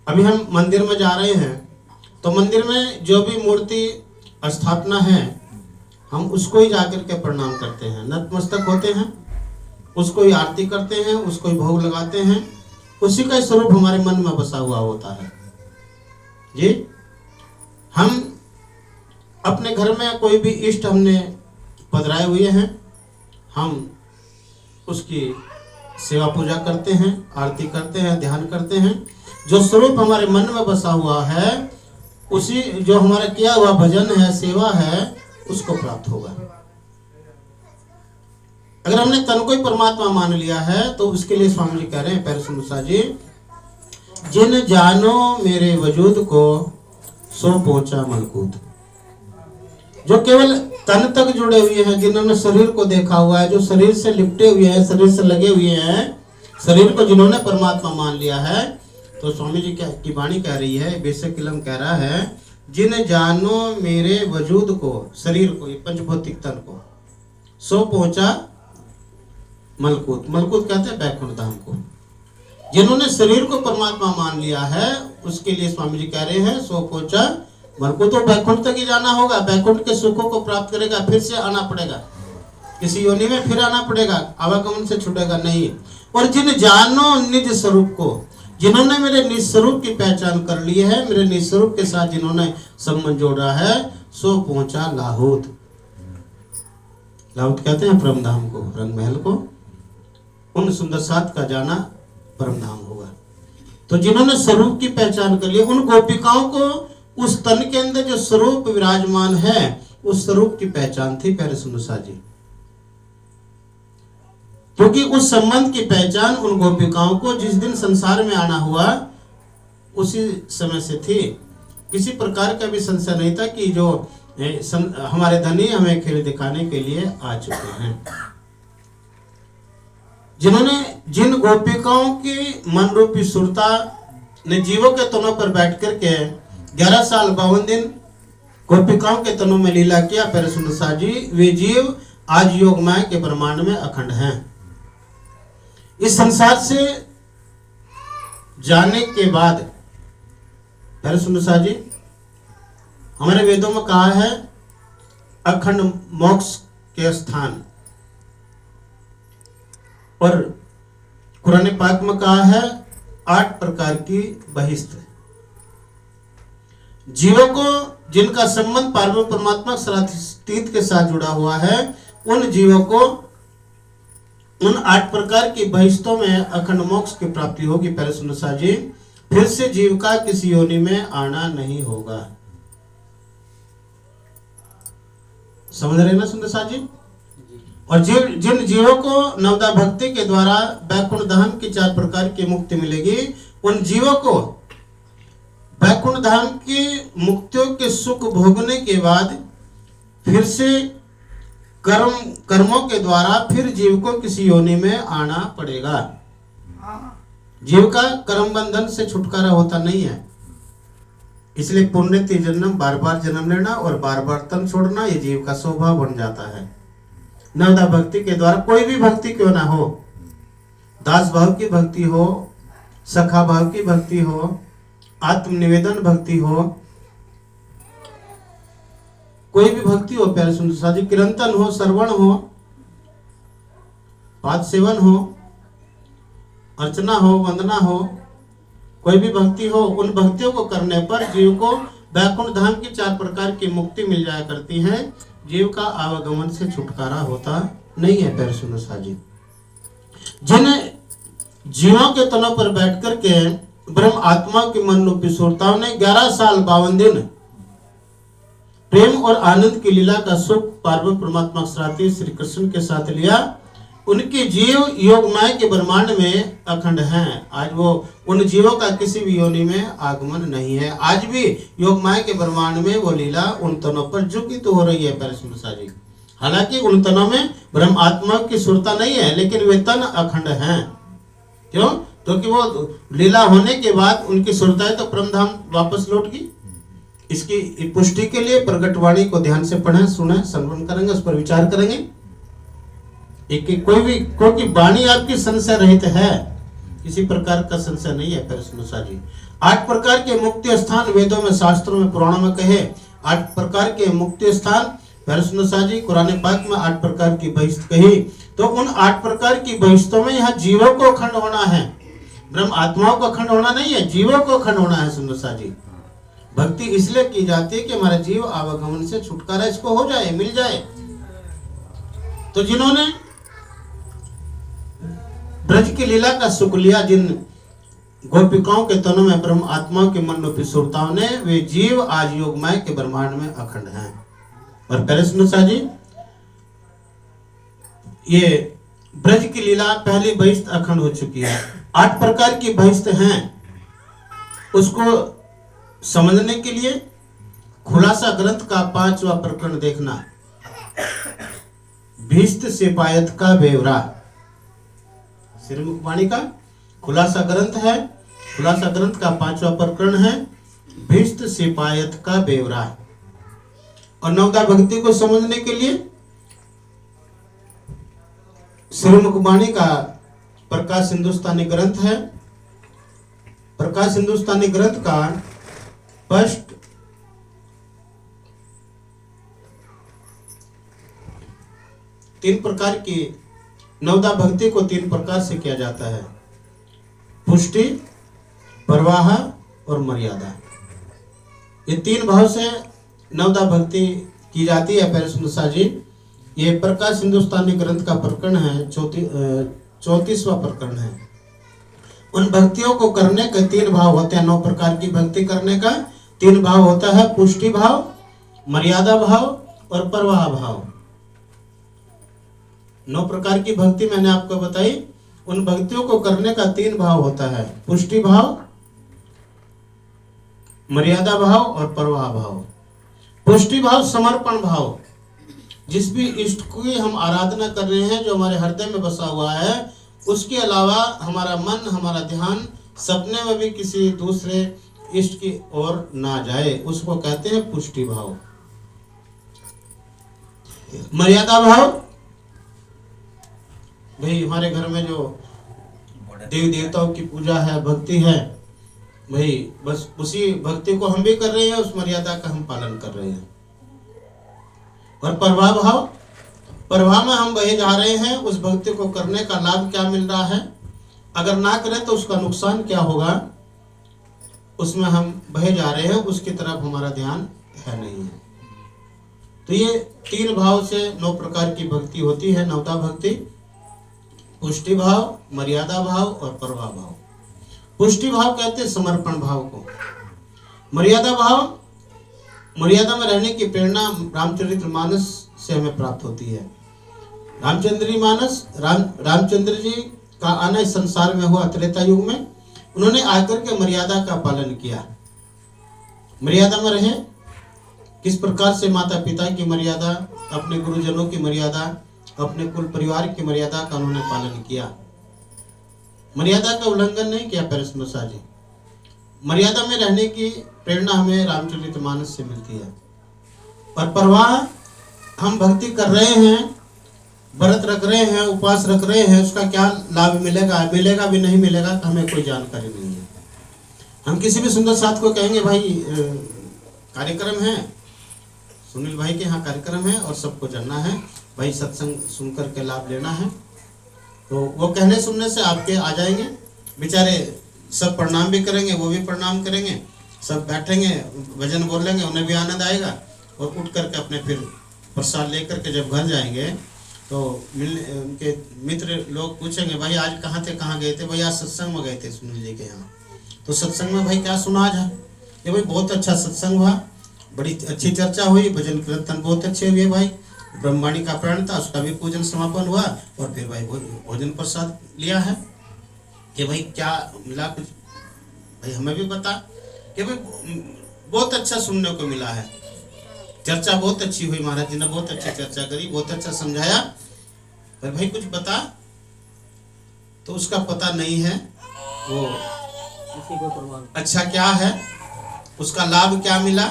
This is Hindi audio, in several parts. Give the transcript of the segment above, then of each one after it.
अभी हम मंदिर में जा रहे हैं तो मंदिर में जो भी मूर्ति स्थापना है हम उसको ही जाकर के प्रणाम करते हैं, नतमस्तक होते हैं, उसको ही आरती करते हैं, उसको ही भोग लगाते हैं, उसी का स्वरूप हमारे मन में बसा हुआ होता है जी। हम अपने घर में कोई भी इष्ट हमने पधराए हुए हैं, हम उसकी सेवा पूजा करते हैं, आरती करते हैं, ध्यान करते हैं। जो स्वरूप हमारे मन में बसा हुआ है उसी जो हमारा किया हुआ भजन है, सेवा है, उसको प्राप्त होगा। अगर हमने तन को ही परमात्मा मान लिया है तो उसके लिए स्वामी जी कह रहे हैं पैर सुनसा जी, जिन जानो मेरे वजूद को सो पहुंचा मलकूत। जो केवल तन तक जुड़े हुए हैं, जिन्होंने शरीर को देखा हुआ है, जो शरीर से लिपटे हुए हैं, शरीर से लगे हुए हैं, शरीर को जिन्होंने परमात्मा मान लिया है, तो स्वामी जी की वाणी कह रही है, बेशक इलम कह रहा है, जिन जानो मेरे वजूद को, शरीर को, पंचभौतिक तन को, सो पहुंचा मलकूत। मलकूत कहते हैं बैकुंठ धाम को। जिन्होंने शरीर को परमात्मा मान लिया है उसके लिए स्वामी जी कह रहे हैं सो पहुंचा मलकूत। तो बैकुंठ तक ही जाना होगा, बैकुंठ के सुखों को प्राप्त करेगा, फिर से आना पड़ेगा, किसी योनि में फिर आना पड़ेगा, आवागमन से छूटेगा नहीं। और जिन जानो निज स्वरूप को, जिन्होंने मेरे निज स्वरूप की पहचान कर ली है, मेरे निज स्वरूप के साथ जिन्होंने संबंध जोड़ा है, सो पहुंचा लाहौत। लाहौत कहते हैं परम धाम को, रंग महल को। उन सुंदर साथ का जाना परम धाम होगा। तो जिन्होंने स्वरूप की पहचान कर ली, उन गोपिकाओं को उस तन के अंदर जो स्वरूप विराजमान है उस स्वरूप की पहचान थी प्यारे सुनुसा जी, क्योंकि उस संबंध की पहचान उन गोपिकाओं को जिस दिन संसार में आना हुआ उसी समय से थी। किसी प्रकार का भी संशय नहीं था कि जो हमारे धनी हमें खेल दिखाने के लिए आ चुके हैं। जिन्होंने, जिन गोपिकाओं की मन रूपी सुरता ने जीवों के तनों पर बैठ करके 11 साल 52 दिन गोपिकाओं के तनों में लीला किया प्यारे सुनसा जी, वे जीव आज योग माया के ब्रह्मांड में अखंड हैं। इस संसार से जाने के बाद प्यारे सुनसा जी, हमारे वेदों में कहा है अखंड मोक्ष के स्थान, और कुरान पाक में कहा है 8 प्रकार की बहिष्ठ। जीवों को जिनका संबंध पार्वती परमात्मा सरातीत के साथ जुड़ा हुआ है, उन जीवों को उन 8 प्रकार की बहिष्ठों में अखंड मोक्ष की प्राप्ति होगी प्यारे सुनसा जी। फिर से जीव का किसी योनि में आना नहीं होगा। समझ रहे ना सुनसा जी? और जिन जीवों को नवदा भक्ति के द्वारा बैकुंठ धाम की 4 प्रकार की मुक्ति मिलेगी, उन जीवों को बैकुंठ धाम की मुक्तियों के सुख भोगने के बाद फिर से कर्मों के द्वारा फिर जीव को किसी योनि में आना पड़ेगा। जीव का कर्म बंधन से छुटकारा होता नहीं है, इसलिए पुण्य जन्म, बार बार जन्म लेना और बार बार तन छोड़ना, ये जीव का स्वभाव बन जाता है। नवदा भक्ति के द्वारा कोई भी भक्ति क्यों ना हो, दास भाव की भक्ति हो, सखा भाव की भक्ति हो, आत्मनिवेदन भक्ति हो, कोई भी भक्ति हो प्यारे सुनसा जी, कीर्तन हो, श्रवण हो, पाद सेवन हो, अर्चना हो, वंदना हो, कोई भी भक्ति हो, उन भक्तियों को करने पर जीव को बैकुंठ धाम की 4 प्रकार की मुक्ति मिल जाया करती है। जीव का आवागमन से छुटकारा होता नहीं है प्यारे सुनसा जी। जिन जीवों के तनों पर बैठ करके ब्रह्म आत्मा की मन रूपी सुरताओं ने 11 साल 52 दिन प्रेम और आनंद की लीला का सुख पार्वती परमात्मा सराती श्री कृष्ण के साथ लिया, उनके जीव योग माया के ब्रह्मांड में अखंड हैं। आज वो उन जीवों का किसी भी योनि में आगमन नहीं है। आज भी योग माया के ब्रह्मांड में वो लीला उन तनों पर झुकी तो हो रही है प्यारे सुनसा जी। हालांकि उन तनों में ब्रह्म आत्मा की सुरता नहीं है, लेकिन वे तन अखंड हैं। क्यों? क्योंकि वो लीला होने के बाद उनकी सुरता तो परम धाम वापस लौट गई। इसकी पुष्टि के लिए प्रगटवाणी को ध्यान से पढ़ें, सुने, श्रवण करेंगे, उस पर विचार करेंगे। एक कोई भी, क्योंकि वाणी आपकी संशय रहित है, किसी प्रकार का संशय नहीं है पेरसनुसा जी। 8 प्रकार के मुक्ति स्थान वेदों में, शास्त्रों में, पुराणों में कहे 8 प्रकार के मुक्ति स्थान पेरसनुसा जी। कुरान पाक में 8 प्रकार की बहिष्त कही, तो उन 8 प्रकार की बहिष्तों में यहाँ जीवों को अखंड होना है, ब्रह्म आत्माओं को अखंड होना नहीं है, जीवों को अखंड होना है। सुनुसा जी, भक्ति इसलिए की जाती है कि हमारा जीव आवागमन से छुटकारा इसको हो जाए, मिल जाए। तो जिन्होंने ब्रज की लीला का सुख लिया, जिन गोपिकाओं के तनों में ब्रह्म आत्माओं के मन रूपी सुरताओं ने, वे जीव आज योगमय के ब्रह्मांड में अखंड हैं। और पेरसनुसा जी, ये ब्रज की लीला पहली बहिष्त अखंड हो चुकी है। 8 प्रकार की बहिष्त हैं, उसको समझने के लिए खुलासा ग्रंथ का 5वां प्रकरण देखना, भीष्ट सिपायत का बेवरा। श्रीमुखवाणी का खुलासा ग्रंथ है, खुलासा ग्रंथ का 5वां प्रकरण है, भीष्ट सिपायत का बेवरा। और नवदा भक्ति को समझने के लिए श्रीमुखवाणी का प्रकाश हिंदुस्तानी ग्रंथ है। प्रकाश हिंदुस्तानी ग्रंथ का फर्स्ट 3 प्रकार की नवदा भक्ति को 3 प्रकार से किया जाता है, पुष्टि, प्रवाह और मर्यादा। ये 3 भाव से नवदा भक्ति की जाती है पेरसनुसा जी। ये प्रकाश हिंदुस्तानी ग्रंथ का प्रकरण है, 34वां प्रकरण है। उन भक्तियों को करने के 3 भाव होते हैं। 9 प्रकार की भक्ति करने का 3 भाव होता है, पुष्टि भाव, मर्यादा भाव और प्रवाह भाव। 9 प्रकार की भक्ति मैंने आपको बताई। उन भक्तियों को करने का 3 भाव होता है, पुष्टि भाव, मर्यादा भाव और प्रवाह भाव। पुष्टि भाव समर्पण भाव, जिस भी इष्ट की हम आराधना कर रहे हैं, जो हमारे हृदय में बसा हुआ है, उसके अलावा हमारा मन, हमारा ध्यान सपने में भी किसी दूसरे इष्ट की ओर ना जाए, उसको कहते हैं पुष्टि भाव। मर्यादा भाव, भाई हमारे घर में जो देवी देवताओं की पूजा है, भक्ति है, भाई बस उसी भक्ति को हम भी कर रहे हैं, उस मर्यादा का हम पालन कर रहे हैं। और प्रवाह भाव, प्रवाह में हम बहे जा रहे हैं, उस भक्ति को करने का लाभ क्या मिल रहा है, अगर ना करें तो उसका नुकसान क्या होगा, उसमें हम बहे जा रहे हैं, उसकी तरफ हमारा ध्यान है नहीं है। तो ये 3 भाव से 9 प्रकार की भक्ति होती है नवदा भक्ति, पुष्टि भाव, मर्यादा भाव और प्रवाह भाव। पुष्टि भाव कहते हैं समर्पण भाव को। मर्यादा भाव, मर्यादा में रहने की प्रेरणा रामचरितमानस से हमें प्राप्त होती है। रामचंद्र जी का आना इस संसार में हुआ त्रेता युग में। उन्होंने आकर के मर्यादा का पालन किया, मर्यादा में रहे। किस प्रकार से माता पिता की मर्यादा, अपने गुरुजनों की मर्यादा, अपने कुल परिवार की मर्यादा का उन्होंने पालन किया। मर्यादा का उल्लंघन नहीं किया पेरसनुसा जी। मर्यादा में रहने की प्रेरणा हमें रामचरितमानस से मिलती है। और प्रवाह, हम भक्ति कर रहे हैं, व्रत रख रहे हैं, उपवास रख रहे हैं, उसका क्या लाभ मिलेगा, मिलेगा भी नहीं मिलेगा, हमें कोई जानकारी नहीं है। हम किसी भी सुंदर साथ को कहेंगे भाई कार्यक्रम है, सुनील भाई के यहाँ कार्यक्रम है और सबको जानना है भाई, सत्संग सुनकर के लाभ लेना है, तो वो कहने सुनने से आपके आ जाएंगे। बेचारे सब प्रणाम भी करेंगे, वो भी प्रणाम करेंगे, सब बैठेंगे, भजन बोलेंगे, उन्हें भी आनंद आएगा। और उठ करके अपने फिर प्रसाद लेकर के जब घर जाएंगे तो उनके मित्र लोग पूछेंगे भाई आज कहाँ थे, कहाँ गए थे, भाई आज सत्संग में गए थे सुनील जी के यहाँ। तो सत्संग में भाई क्या सुना आज है, ये भाई बहुत अच्छा सत्संग हुआ, बड़ी अच्छी चर्चा हुई, भजन कीर्तन बहुत अच्छे हुए भाई, ब्रह्मवाणी का प्राण था, उसका भी पूजन समापन हुआ, और फिर भाई भोजन प्रसाद लिया है कि भाई क्या मिला कुछ, भाई हमें भी बता कि भाई बहुत अच्छा सुनने को मिला है, चर्चा बहुत अच्छी हुई, महाराज जी ने बहुत अच्छी चर्चा करी, बहुत अच्छा समझाया, पर भाई कुछ बता, तो उसका पता नहीं है वो अच्छा क्या है, उसका लाभ क्या मिला,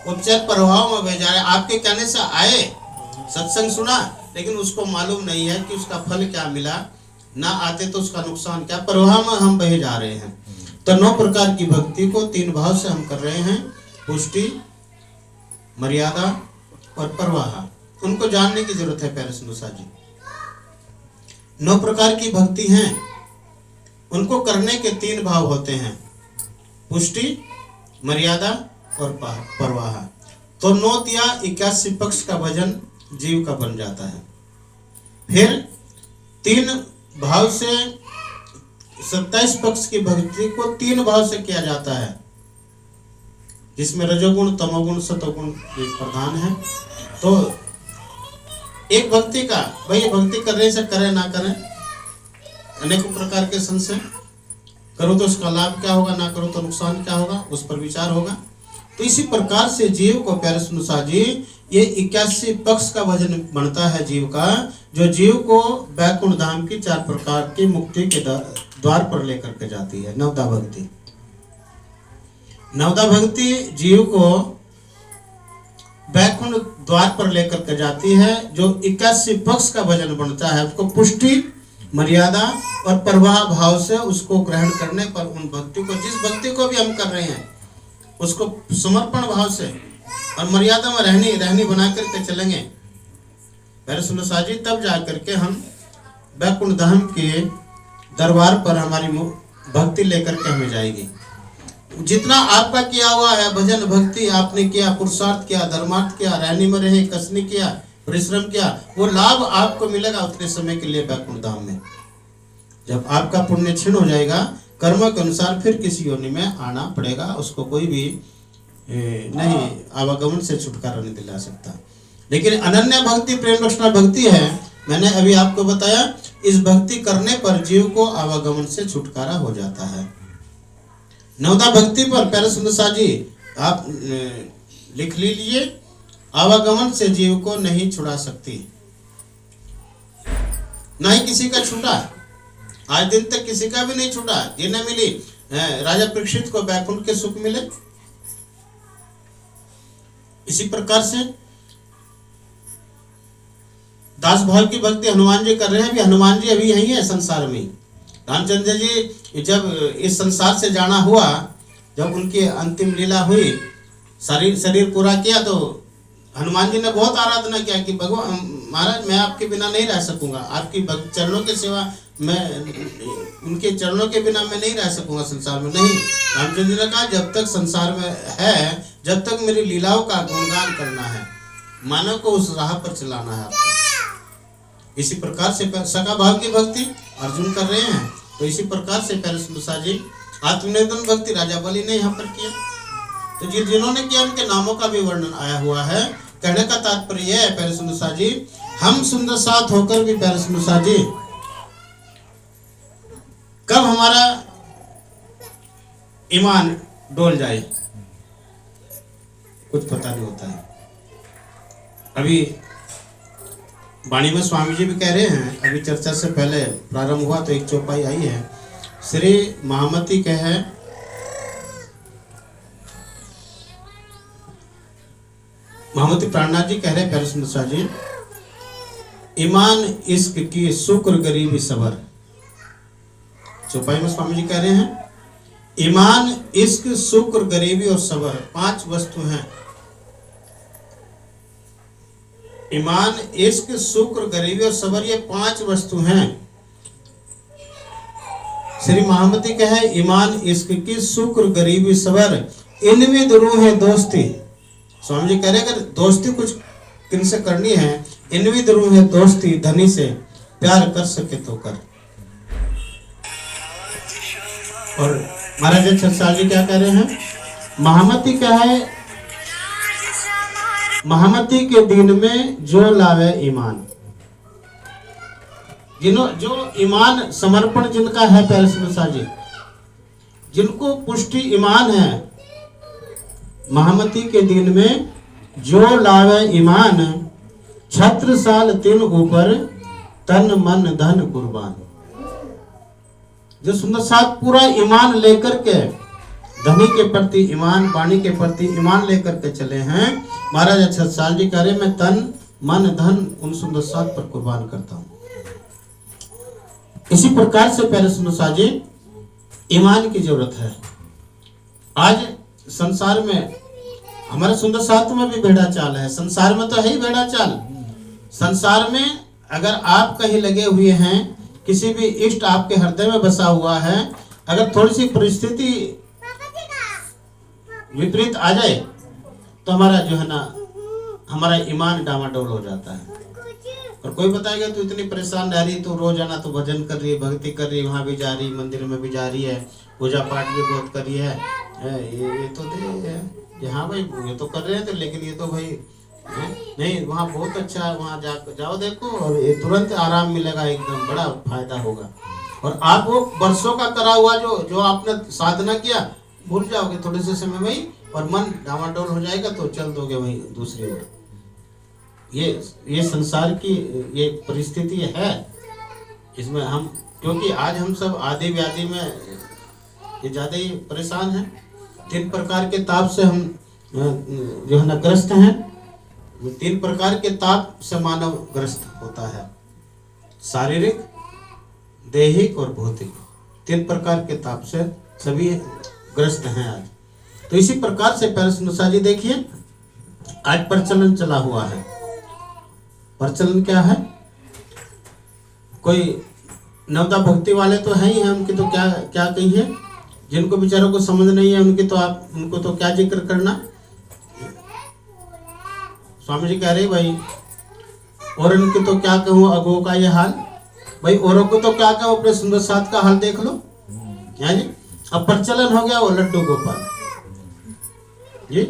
उपचार प्रभाव में भेजा रहे। आपके कहने से आए, सत्संग सुना, लेकिन उसको मालूम नहीं है कि उसका फल क्या मिला, ना आते तो उसका नुकसान क्या, प्रवाह में हम बहे जा रहे हैं। तो 9 प्रकार की भक्ति को 3 भाव से हम कर रहे हैं, पुष्टि, मर्यादा और प्रवाह। उनको जानने की जरूरत है प्यारे संतोषा जी। 9 प्रकार की भक्ति हैं, उनको करने के 3 भाव होते हैं, पुष्टि, मर्यादा और प्रवाह। तो 9 या 81 पक्ष का भजन जीव का बन जाता है। फिर 3 भाव से 27 पक्ष की भक्ति को 3 भाव से किया जाता है, जिसमें रजोगुण, तमोगुण, सतोगुण प्रधान है। तो एक भक्ति का भाई, भक्ति करने से करें ना करें, अनेकों प्रकार के संशय, करो तो उसका लाभ क्या होगा, ना करो तो नुकसान क्या होगा, उस पर विचार होगा। तो इसी प्रकार से जीव को प्यारे संतोषा जी ये 81 पक्ष का भजन बनता है जीव का, जो जीव को बैकुंठ धाम की 4 प्रकार की मुक्ति के द्वार पर लेकर के जाती है। नवदा भक्ति, नवदा भक्ति जीव को बैकुंठ द्वार पर लेकर के जाती है। जो 81 पक्ष का भजन बनता है, उसको पुष्टि, मर्यादा और प्रवाह भाव से उसको ग्रहण करने पर उन भक्ति को, जिस भक्ति को भी हम कर रहे हैं उसको समर्पण भाव से और मर्यादा में रहनी बना करके चलेंगे प्यारे संतोषा जी, तब जा करके हम बैकुंठ धाम के दरबार पर हमारी भक्ति लेकर के हमें जाएगी। जितना आपका किया हुआ है भजन भक्ति, आपने किया, पुरुषार्थ किया, धर्मार्थ किया, रहने में रहे, कसनी किया, परिश्रम किया, वो लाभ आपको मिलेगा उतने समय के लिए बैकुंठ धाम में। जब आपका पुण्य क्षीण हो जाएगा, कर्म के अनुसार फिर किसी योनि में आना पड़ेगा, उसको कोई भी नहीं आवागमन से छुटकारा नहीं दिला सकता। लेकिन अनन्य भक्ति, प्रेम रक्षणा भक्ति है, मैंने अभी आपको बताया, इस भक्ति करने पर जीव को आवागमन से छुटकारा हो जाता है। नवदा भक्ति पर प्यारे संतोषा जी आप लिख लीजिए, आवागमन से जीव को नहीं छुड़ा सकती, ना ही किसी का छूटा, आज दिन तक किसी का भी नहीं छूटा। ये न मिली राजा परीक्षित को बैकुंठ के सुख मिले, इसी प्रकार से दास भाव की भक्ति हनुमान जी कर रहे हैं। अभी हनुमान जी अभी यही है संसार में। रामचंद्र जी जब इस संसार से जाना हुआ, जब उनकी अंतिम लीला हुई, शरीर पूरा किया, तो हनुमान जी ने बहुत आराधना किया कि भगवान महाराज मैं आपके बिना नहीं रह सकूंगा, आपकी चरणों के सिवा मैं, उनके चरणों के बिना मैं नहीं रह सकूंगा संसार में। नहीं, रामचंद्र जी ने कहा जब तक संसार में है, जब तक मेरी लीलाओं का गुणगान करना है, मानव को उस राह पर चलाना है आपको। इसी प्रकार से सखा भाव की भक्ति अर्जुन कर रहे हैं, तो इसी प्रकार से प्यारे संतोषा जी आत्मनिवेदन भक्ति राजा बलि ने यहाँ पर किया। तो जिन्होंने किया उनके नामों का भी वर्णन आया हुआ है। कहने का तात्पर्य यह है प्यारे संतोषा जी, हम सुंदर साथ होकर भी प्यारे संतोषा जी कब हमारा ईमान डोल जाए कुछ पता नहीं होता है। अभी वाणी में स्वामी जी भी कह रहे हैं, अभी चर्चा से पहले प्रारंभ हुआ तो एक चौपाई आई है, श्री महामती कहे महामती प्राणनाथ जी कह रहे प्यारे संतोषा जी, ईमान इश्क की शुक्र गरीबी सबर। चौपाई में स्वामी जी कह रहे हैं ईमान इश्क शुक्र गरीबी और सबर 5 वस्तु हैं। ईमान इश्क शुक्र गरीबी और सबर, ये 5 वस्तु हैं। श्री महामती कहे ईमान इश्क की शुक्र गरीबी सबर, इनमें दुरू है दोस्ती। स्वामी जी कह रहे अगर दोस्ती कुछ किनसे करनी है, इनमें दुरू है दोस्ती, धनी से प्यार कर सके तो कर। और महाराज छत्रसाल जी क्या कह रहे हैं, महामती क्या है, महामती के दिन में जो लावे ईमान, जो ईमान समर्पण जिनका है प्यारे संतोषा जी, जिनको पुष्टि ईमान है, महामती के दिन में जो लावे ईमान, छत्रसाल तिन ऊपर तन मन धन कुर्बान। जो सुंदर साथ पूरा ईमान लेकर के, धनी के प्रति ईमान, वाणी के प्रति ईमान लेकर के चले हैं, महाराज छत्रसाल जी कह रहे मैं तन मन धन उन सुंदर साथ पर कुर्बान करता हूं। इसी प्रकार से प्यारे सुनो जी, ईमान की जरूरत है। आज संसार में हमारे सुंदर शास्त्र में भी भेड़ा चाल है, संसार में तो है ही भेड़ा चाल। संसार में अगर आप कहीं लगे हुए हैं, किसी भी इष्ट आपके हृदय में बसा हुआ है, अगर थोड़ी सी परिस्थिति विपरीत आ जाए तो हमारा जो है ना, हमारा ईमान डामाडोल हो जाता है। और कोई बताएगा तू इतनी परेशान रह रही, तो रोजाना तो भजन कर रही है, भक्ति कर रही है, वहां भी जा रही, मंदिर में भी जा रही है, पूजा पाठ भी बहुत कर रही है, ये तो दे, हाँ भाई ये तो कर रहे हैं, तो लेकिन ये तो भाई नहीं, वहाँ बहुत अच्छा है, वहाँ जाओ देखो, और ये तुरंत आराम मिलेगा, एकदम बड़ा फायदा होगा। और आप वो वर्षों का करा हुआ जो आपने साधना किया भूल जाओगे थोड़े से समय में ही, और मन डामाडोल हो जाएगा, तो चल दोगे वहीं दूसरी ओर। ये संसार की ये परिस्थिति है। इसमें हम, क्योंकि आज हम सब आदि व्याधि में ये ज्यादा ही परेशान हैं। 3 प्रकार के ताप से हम जो है ना ग्रस्त हैं। 3 प्रकार के ताप से मानव ग्रस्त होता है, शारीरिक, दैहिक और भौतिक। 3 प्रकार के ताप से सभी ग्रस्त हैं आज। तो इसी प्रकार से प्यारे जी देखिए, आज प्रचलन चला हुआ है। प्रचलन क्या है? कोई नवदा भक्ति वाले तो है ही हैं, उनकी तो क्या क्या कहिए, जिनको बेचारों को समझ नहीं है उनकी तो आप, उनको तो क्या जिक्र करना। स्वामी जी कह रहे भाई, और इनकी तो क्या कहूँ अगुओं का ये हाल, भाई औरों को तो क्या कहूँ, अपने सुंदर साथ का हाल देख लो। जी अब प्रचलन हो गया वो लड्डू गोपाल जी,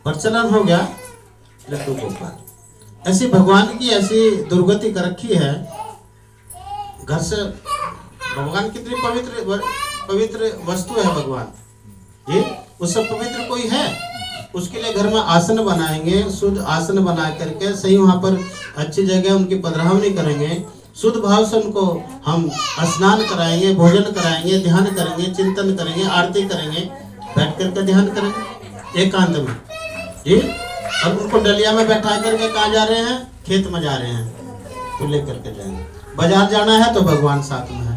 प्रचलन हो गया लड्डू गोपाल। ऐसी भगवान की ऐसी दुर्गति कर रखी है। घर से भगवान कितनी पवित्र वस्तु है भगवान जी, उससे पवित्र कोई है? उसके लिए घर में आसन बनाएंगे, शुद्ध आसन बना करके सही वहाँ पर अच्छी जगह उनकी पधरावनी करेंगे, शुद्ध भाव से उनको हम स्नान कराएंगे, भोजन कराएंगे, ध्यान करेंगे, चिंतन करेंगे, आरती करेंगे, बैठ करके ध्यान करेंगे एकांत में जी। अब उनको डलिया में बैठा करके कहाँ जा रहे हैं? खेत में जा रहे हैं, तो लेकर के जाएंगे। बाजार जाना है तो भगवान साथ में है,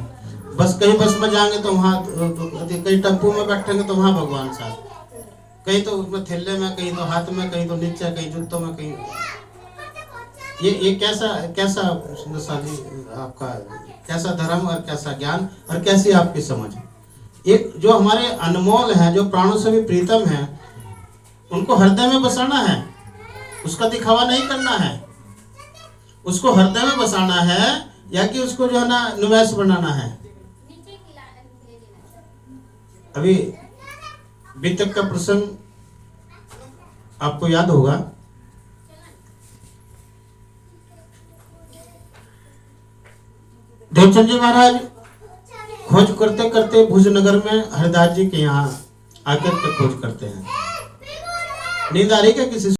बस कहीं बस में जाएंगे तो वहाँ, कहीं टेम्पू में बैठेंगे तो वहाँ भगवान साथ, कहीं तो उसमें थैले में, कहीं तो हाथ में, कहीं तो नीचे, कहीं जूतों में, कहीं ये कैसा सुंदर साजी आपका, कैसा धर्म और कैसा ज्ञान और कैसी आपकी समझ। एक जो हमारे अनमोल है, जो प्राणों से भी प्रीतम है, उनको हृदय में बसाना है, उसका दिखावा नहीं करना है, उसको हृदय में बसाना है, या कि उसको जो है ना नुमाइश बनाना है। अभी बीतक का प्रसंग आपको याद होगा, देवचंद जी महाराज खोज करते करते भुजनगर में हरिदास जी के यहाँ आकर के खोज करते हैं। नींद आ रही क्या किसी